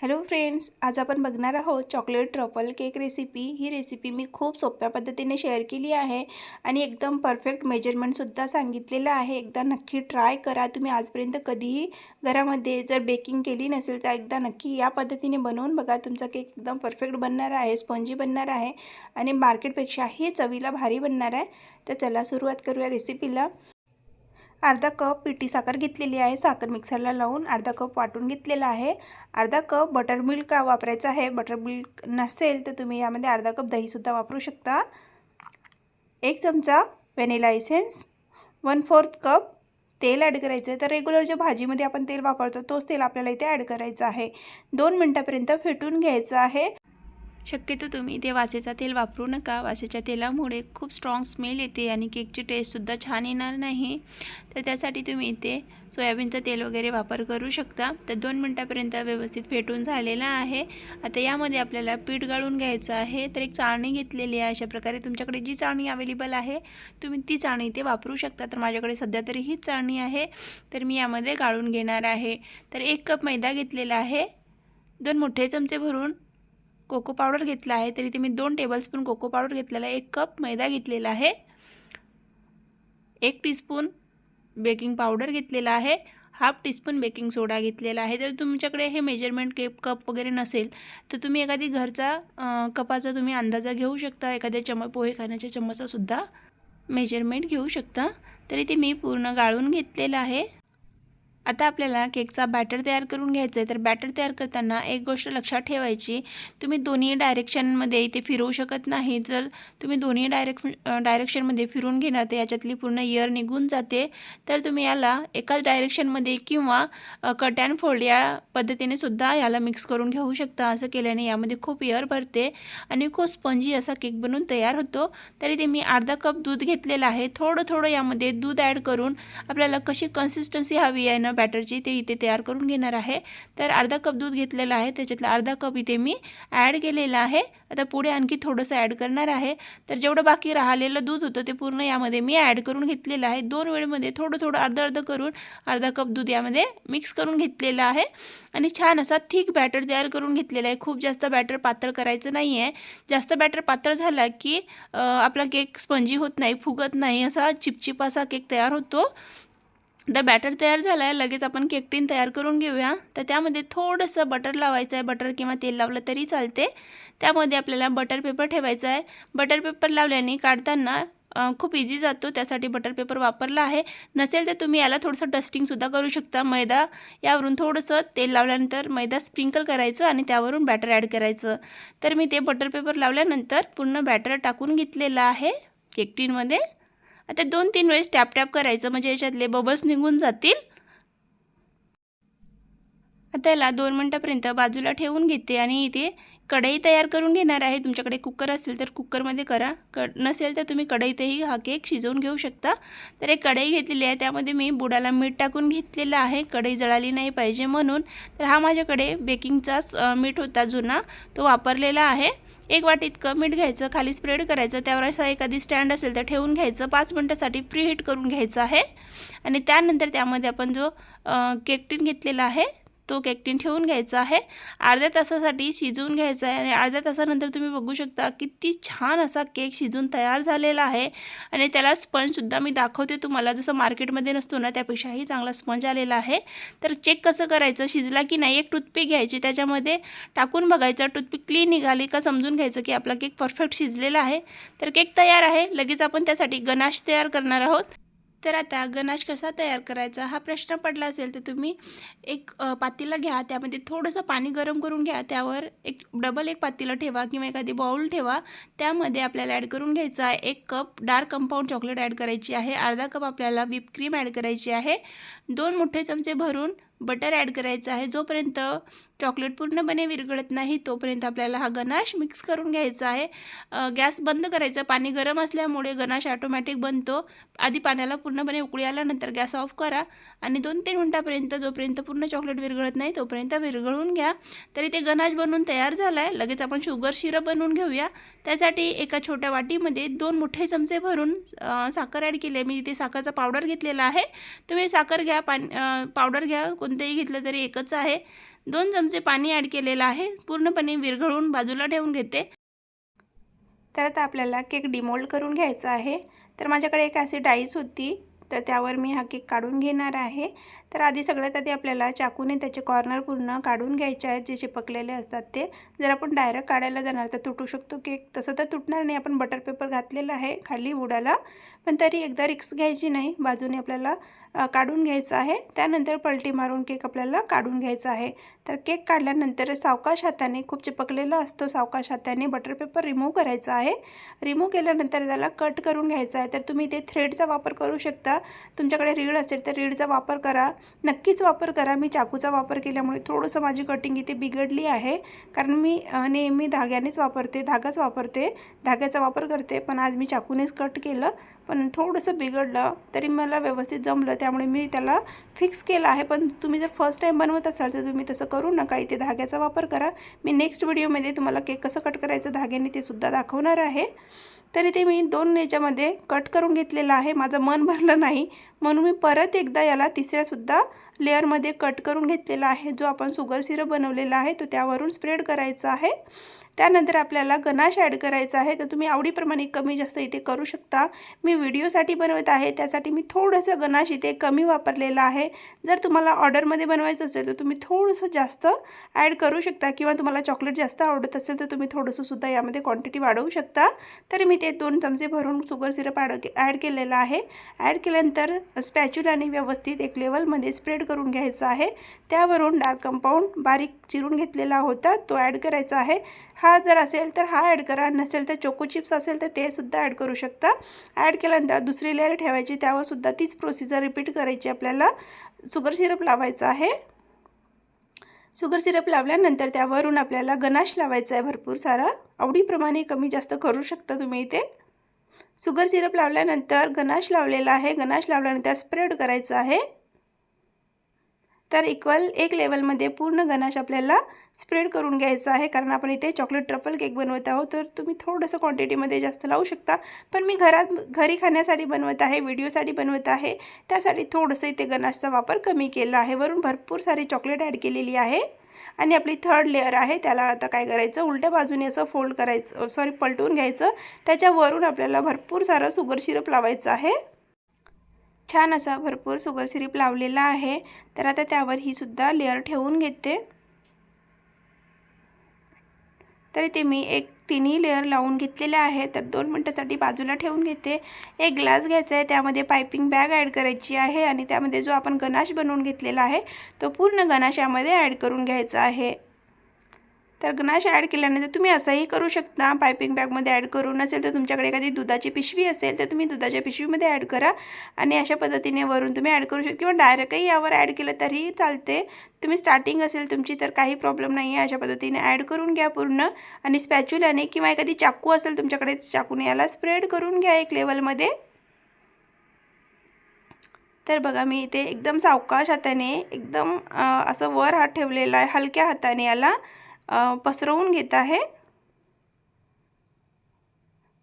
Hello friends, आज आपण बघणार आहोत चॉकलेट ट्रफल केक रेसिपी। ही रेसिपी मी खूप सोप्या पद्धतीने शेअर केली आहे आणि एकदम परफेक्ट मेजरमेंटसुद्धा सांगितलेलं आहे। एकदा नक्की ट्राय करा। तुम्ही आजपर्यंत कधीही घरामध्ये जर बेकिंग केली नसेल तर एकदा नक्की या पद्धतीने बनवून बघा। तुमचा केक एकदम परफेक्ट बनणार आहे, स्पंजी बनणार आहे आणि मार्केटपेक्षाही चवीला भारी बनणार आहे। तर चला सुरुवात करूया रेसिपीला। अर्धा कप पिठी साखर घेतलेली आहे। साखर मिक्सरला लावून अर्धा कप वाटून घेतलेला आहे। अर्धा कप बटर मिल्क वापरायचा आहे। बटर मिल्क नसेल तर तुम्ही यामध्ये अर्धा कप दहीसुद्धा वापरू शकता। 1 चमचा व्हॅनिला एसेन्स, 1/4 कप तेल ॲड करायचं आहे। तर रेग्युलर जे भाजीमध्ये आपण तेल वापरतो तोच तेल आपल्याला इथे ॲड करायचं आहे। 2 मिनिटापर्यंत फेटून घ्यायचं आहे। शक्यतो तुम्ही इथे वासेचा तेल वापरू नका। वासेच्या तेलामुळे खूप स्ट्रॉंग स्मेल येते आणि केकची टेस्टसुद्धा छान येणार नाही। तर त्यासाठी तुम्ही इथे सोयाबीनचं तेल वगैरे वापर करू शकता। तर 2 मिनिटापर्यंत व्यवस्थित फेटून झालेला आहे। आता यामध्ये आपल्याला पीठ गाळून घ्यायचं आहे। तर एक चाळणी घेतलेली आहे। अशा प्रकारे तुमच्याकडे जी चाळणी अवेलेबल आहे तुम्ही ती चाळणी इथे वापरू शकता। तर माझ्याकडे सध्या तरी हीच चाळणी आहे, तर मी यामध्ये गाळून घेणार आहे। तर 1 कप मैदा घेतलेला आहे। 2 मोठे चमचे भरून कोको पावडर घेतला आहे। तर इथे मी 2 टेबलस्पून कोको पावडर घेतलेला आहे। 1 कप मैदा घेतलेला आहे। 1 टीस्पून बेकिंग पावडर घेतलेला आहे। हाफ टीस्पून बेकिंग सोडा घेतलेला आहे। तर तुमच्याकडे हे मेजरमेंट कप वगैरे नसेल तर तुम्ही एखादी घरचा कपाचा तुम्ही अंदाजा घेऊ शकता। एखाद्या पोहे खाण्याच्या चमचा सुद्धा मेजरमेंट घेऊ शकता। तर इथे मी पूर्ण गाळून घेतलेला आहे। आता आपल्याला केकचा बॅटर तयार करून घ्यायचा आहे। तर बॅटर तयार करताना एक गोष्ट लक्षात ठेवायची, तुम्ही दोन्ही डायरेक्शनमध्ये इथे फिरवू शकत नाही। जर तुम्ही दोन्ही डायरेक्शनमध्ये फिरून घेणार तर याच्यातली पूर्ण एअर निघून जाते। तर तुम्ही याला एकाच डायरेक्शनमध्ये किंवा कट अँड फोल्ड या पद्धतीने सुद्धा याला मिक्स करून घेऊ शकता। असं केल्याने यामध्ये खूप एअर भरते आणि खूप स्पंजी असा केक बनून तयार होतो। तर इथे मी अर्धा कप दूध घेतलेला आहे। थोडं यामध्ये दूध ॲड करून आपल्याला कशी कन्सिस्टन्सी हवी आहे ना बॅटरची ते इथे तयार करून घेणार आहे। तर अर्धा कप दूध घेतलेला आहे, त्याच्यातला अर्धा कप इथे मी ॲड केलेला आहे। आता पुढे आणखी थोडंसं ॲड करणार आहे। तर जेवढं बाकी राहिलेलं दूध होतं ते पूर्ण यामध्ये मी ॲड करून घेतलेलं आहे। 2 वेळेमध्ये थोडं अर्ध करून अर्धा कप दूध यामध्ये मिक्स करून घेतलेलं आहे आणि छान असा थिक बॅटर तयार करून घेतलेला आहे। खूप जास्त बॅटर पातळ करायचं नाही आहे। जास्त बॅटर पातळ झाला की आपला केक स्पंजी होत नाही, फुगत नाही, असा चिपचिप असा केक तयार होतो। तर बॅटर तयार झाला आहे, लगेच आपण केक टीन तयार करून घेऊया। तर त्यामध्ये थोडंसं बटर लावायचं आहे। बटर किंवा तेल लावलं तरी चालते। त्यामध्ये आपल्याला बटर पेपर ठेवायचा आहे। बटर पेपर लावल्याने काढताना खूप इझी जातो, त्यासाठी बटर पेपर वापरला आहे। नसेल तर तुम्ही याला थोडंसं डस्टिंगसुद्धा करू शकता। मैदा यावरून थोडंसं तेल लावल्यानंतर मैदा स्प्रिंकल करायचं आणि त्यावरून बॅटर ॲड करायचं। तर मी ते बटर पेपर लावल्यानंतर पूर्ण बॅटर टाकून घेतलेलं आहे केक टीनमध्ये। आता 2-3 वेळेस टॅप करायचं म्हणजे याच्यातले बबल्स निघून जातील। आता याला 2 मिनिटापर्यंत बाजूला ठेवून घेते आणि इथे कढई तयार करून घेणार आहे। तुमच्याकडे कुकर असेल तर कुकरमध्ये करा, नसेल तर तुम्ही कढईतही हा केक शिजवून घेऊ शकता। तर एक कढई घेतलेली आहे, त्यामध्ये मी बुडाला मीठ टाकून घेतलेलं आहे, कढई जळाली नाही पाहिजे म्हणून। तर हा माझ्याकडे बेकिंगचाच मीठ होता जुना, तो वापरलेला आहे। 1 वाटी इतकं मीठ घ्यायचं, खाली स्प्रेड करायचं, त्यावर असा एखादी स्टँड असेल तर ठेवून घ्यायचं। 5 मिनिटासाठी प्रीहीट करून घ्यायचं आहे आणि त्यानंतर त्यामध्ये आपण जो केक टीन घेतलेला आहे तो केक टीन ठेवून घ्यायचा आहे। अर्ध्या तासासाठी शिजवून घ्यायचं आहे आणि अर्ध्या तासानंतर तुम्ही बघू शकता किती छान असा केक शिजून तयार झालेला आहे आणि त्याला स्पंजसुद्धा मी दाखवते तुम्हाला, जसं मार्केटमध्ये नसतो ना त्यापेक्षाही चांगला स्पंज आलेला आहे। तर चेक कसं करायचं, शिजला की नाही, एक टूथपिक घ्यायची, त्याच्यामध्ये टाकून बघायचं, टूथपिक क्लीन निघाली का समजून घ्यायचं की आपला केक परफेक्ट शिजलेला आहे। तर केक तयार आहे। लगेच आपण त्यासाठी गनाश तयार करणार आहोत। तर आता गनाश कसा तयार करायचा हा प्रश्न पडला असेल तर तुम्ही एक पातेलं घ्या, त्यामध्ये थोडंसं पाणी गरम करून घ्या, त्यावर एक पातेलं ठेवा किंवा एखादी बाउल ठेवा। त्यामध्ये आपल्याला ॲड करून घ्यायचा आहे 1 cup dark compound chocolate add करायची आहे, अर्धा कप आपल्याला व्हिप क्रीम ॲड करायची आहे, 2 मोठे चमचे भरून बटर ॲड करायचं आहे। जोपर्यंत चॉकलेट पूर्णपणे विरघळत नाही तोपर्यंत आपल्याला हा गनाश मिक्स करून घ्यायचा आहे। गॅस बंद करायचा, पाणी गरम असल्यामुळे गनाश ऑटोमॅटिक बनतो। आधी पाण्याला पूर्णपणे उकळी आल्यानंतर गॅस ऑफ करा आणि 2-3 मिनिटापर्यंत जोपर्यंत पूर्ण चॉकलेट विरघळत नाही तोपर्यंत विरघळून घ्या। तरी ते गनाश बनवून तयार झाला आहे। लगेच आपण शुगर सिरप बनवून घेऊया। त्यासाठी एका छोट्या वाटीमध्ये 2 मोठे चमचे भरून साखर ॲड केली आहे। मी इथे साखरचा पावडर घेतलेला आहे, तुम्ही साखर घ्या, पावडर घ्या, कोणतेही घेतलं तरी एकच आहे। 2 चमचे पाणी ॲड केलेलं आहे. पूर्णपणे विरघळून बाजूला ठेवून घेते. तर आता आपल्याला केक डिमोल्ड करून घ्यायचा आहे. तर माझ्याकडे एक अशी डाईस होती, तर त्यावर मी हा केक काढून घेणार आहे. तर आधी सगळ्यात आधी आपल्याला चाकूने त्याचे कॉर्नर पूर्ण काढून घ्यायचे आहेत, जे चिपकलेले असतात ते. जर आपण डायरेक्ट काढायला जाणार तर तुटू शकतो केक. तसं तर तुटणार नाही, आपण बटर पेपर घातलेला आहे खाली बुडाला, पण तरी एकदा रिस्क घ्यायची नाही. बाजूने आपल्याला काढून घ्यायचं आहे. त्यानंतर पलटी मारून केक आपल्याला काढून घ्यायचा आहे. तर केक काढल्यानंतर सावकाश हाताने, खूप चिपकलेला असतो, सावकाश हाताने बटर पेपर रिमूव्ह करायचा आहे. रिमूव्ह केल्यानंतर त्याला कट करून घ्यायचा आहे. तर तुम्ही इथे थ्रेडचा वापर करू शकता. तुमच्याकडे रीळ असेल तर रीळचा वापर करा, नक्कीच वापर करा. मी चाकूचा वापर केल्यामुळे थोडंसं माझी कटिंग इथे बिघडली आहे, कारण मी नेहमी धाग्याचा वापरते, धाग्याचा वापर करते, पण आज मी चाकूनेच कट केलं, पण थोडंसं बिघडलं, तरी मला व्यवस्थित जमलं, त्यामुळे मी त्याला फिक्स केलं आहे. पण तुम्ही जर फर्स्ट टाईम बनवत असाल तर तुम्ही तसं करू नका, इथे धाग्याचा वापर करा. मी नेक्स्ट व्हिडिओमध्ये तुम्हाला केक कसं कट करायचं धाग्याने ते सुद्धा दाखवणार आहे. तर इथे मी 2 याच्यामध्ये कट करून घेतलेलं आहे. माझं मन भरलं नाही म्हणून मी परत एकदा याला तिसऱ्यासुद्धा लेअरमध्ये कट करून घेतलेला आहे. जो आपण शुगर सिरप बनवलेला आहे तो त्यावरून स्प्रेड करायचा आहे. त्यानंतर आपल्याला गनाश ॲड करायचा आहे. तर तुम्ही आवडीप्रमाणे कमी जास्त इथे करू शकता. मी व्हिडिओसाठी बनवत आहे, त्यासाठी मी थोडंसं गनाश इथे कमी वापरलेलं आहे. जर तुम्हाला ऑर्डरमध्ये बनवायचं असेल तर तुम्ही थोडंसं जास्त ॲड करू शकता, किंवा तुम्हाला चॉकलेट जास्त आवडत असेल तर तुम्ही थोडंसं सुद्धा यामध्ये क्वांटिटी वाढवू शकता. तर मी ते 2 चमचे भरून शुगर सिरप ॲड केलेलं आहे. ॲड केल्यानंतर स्पॅच्युलाने व्यवस्थित एक लेवलमध्ये स्प्रेड करून घ्यायचं आहे. त्यावरून डार्क कंपाऊंड बारीक चिरून घेतलेला होता तो ॲड करायचा आहे. हा जर असेल तर हा ॲड करा, नसेल तर चोको चिप्स असेल तर ते सुद्धा ॲड करू शकता. ॲड केल्यानंतर दुसरी लेअर ठेवायची, त्यावर सुद्धा तीच प्रोसिजर रिपीट करायची. आपल्याला शुगर सिरप लावायचं आहे. शुगर सिरप लावल्यानंतर त्यावरून आपल्याला गनाश लावायचा आहे भरपूर सारा. आवडीप्रमाणे कमी जास्त करू शकता तुम्ही इथे. शुगर सिरप लावल्यानंतर गनाश लावलेला आहे. गनाश लावल्यानंतर स्प्रेड करायचं आहे. तर इक्वल एक लेवलमध्ये पूर्ण गनाश आपल्याला स्प्रेड करून घ्यायचा आहे, कारण आपण इथे चॉकलेट ट्रफल केक बनवत आहोत. तर तुम्ही थोडंसं क्वांटिटीमध्ये जास्त लावू शकता, पण मी घरी खाण्यासाठी बनवत आहे, व्हिडिओसाठी बनवत आहे, त्यासाठी थोडंसं इथे गनाशचा वापर कमी केला आहे. वरून भरपूर सारी चॉकलेट ॲड केलेली आहे. आणि आपली थर्ड लेअर आहे, त्याला आता काय करायचं, उलट्या बाजूने असं फोल्ड करायचं, पलटवून घ्यायचं. त्याच्यावरून आपल्याला भरपूर सारं शुगर सिरप लावायचं आहे. छान असा भरपूर शुगर सिरप लावलेला आहे. तर आता त्यावर ही सुद्धा लेअर ठेवून घेते. तर इथे मी एक तिन्ही लेअर लावून घेतलेल्या आहे. तर 2 मिनिटासाठी बाजूला ठेवून घेते. एक ग्लास घ्यायचा आहे, त्यामध्ये पायपिंग बॅग ॲड करायची आहे आणि त्यामध्ये जो आपण गनाश बनवून घेतलेला आहे तो पूर्ण गनाश यामध्ये ॲड करून घ्यायचा आहे. तर गनाश ॲड केल्यानंतर तुम्ही असंही करू शकता, पायपिंग बॅगमध्ये ॲड करू. नसेल तर तुमच्याकडे एखादी दुधाची पिशवी असेल तर तुम्ही दुधाच्या पिशवीमध्ये ॲड करा आणि अशा पद्धतीने वरून तुम्ही ॲड करू शकता, किंवा डायरेक्टही यावर ॲड केलं तरीही चालते. तुम्ही स्टार्टिंग असेल तुमची तर काही प्रॉब्लेम नाही आहे. अशा पद्धतीने ॲड करून घ्या पूर्ण आणि स्पॅच्युलाने किंवा एखादी चाकू असेल तुमच्याकडे चाकूने याला स्प्रेड करून घ्या एक लेवलमध्ये. तर बघा मी इथे एकदम सावकाश हाताने एकदम असं वर हात ठेवलेला आहे, हलक्या हाताने याला पसरवून घेत आहे.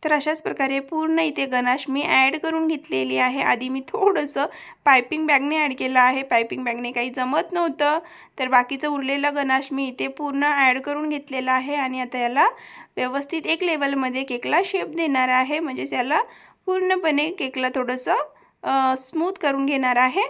तर अशाच प्रकारे पूर्ण इथे गनाश मी ॲड करून घेतलेली आहे. आधी मी थोडंसं पायपिंग बॅगने ॲड केलं आहे, पायपिंग बॅगने काही जमत नव्हतं, तर बाकीचं उरलेलं गनाश मी इथे पूर्ण ॲड करून घेतलेलं आहे. आणि आता याला व्यवस्थित एक लेवलमध्ये केकला शेप देणार आहे, म्हणजेच याला पूर्णपणे केकला थोडंसं स्मूथ करून घेणार आहे.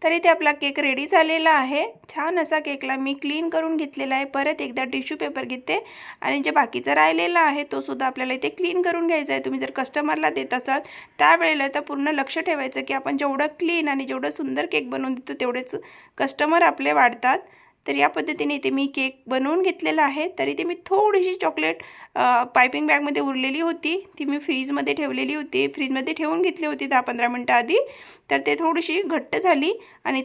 तर इथे आपला केक रेडी झालेला आहे. छान असा केकला मी क्लीन करून घेतलेला आहे. परत एकदा टिश्यू पेपर घेते आणि जे बाकीचं राहिलेला आहे तो सुद्धा आपल्याला इथे क्लीन करून घ्यायचा आहे. तुम्ही जर कस्टमरला देत असाल त्यावेळेला तर पूर्ण लक्ष ठेवायचं की आपण जेवढं क्लीन आणि जेवढं सुंदर केक बनवून देतो तेवढेच कस्टमर आपले वाढतात. तर या पद्धतीने इथे मी केक बनवून घेतलेला आहे. तर इथे मी थोडीशी चॉकलेट पायपिंग बॅगमध्ये उरलेली होती, ती मी फ्रीजमध्ये ठेवलेली होती, फ्रीजमध्ये ठेवून घेतली होती 10-15 मिनटं आधी. तर ते थोडीशी घट्ट झाली आणि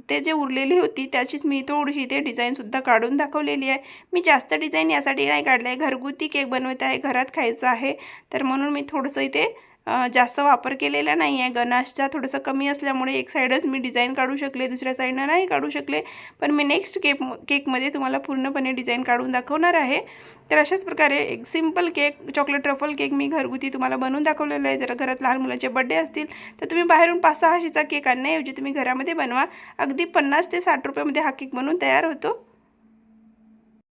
ते जे उरलेली होती त्याचीच मी थोडीशी इथे डिझाईनसुद्धा काढून दाखवलेली आहे. मी जास्त डिझाईन यासाठी नाही काढलं आहे, घरगुती केक बनवत आहे, घरात खायचं आहे, तर म्हणून मी थोडंसं इथे जास्त वापर केलेला नाही आहे. गनाशचा थोडंसं कमी असल्यामुळे एक साईडच मी डिझाईन काढू शकले, दुसऱ्या साईडनं नाही काढू शकले. पण मी नेक्स्ट केकमध्ये तुम्हाला पूर्णपणे डिझाईन काढून दाखवणार आहे. तर अशाच प्रकारे एक simple cake, chocolate truffle cake मी घरगुती तुम्हाला बनवून दाखवलेला आहे. जर घरात लहान मुलांचे बड्डे असतील तर तुम्ही बाहेरून 5-6 केक आणण्याऐवजी तुम्ही घरामध्ये बनवा. अगदी 50 ते 60 रुपयामध्ये हा केक बनवून तयार होतो.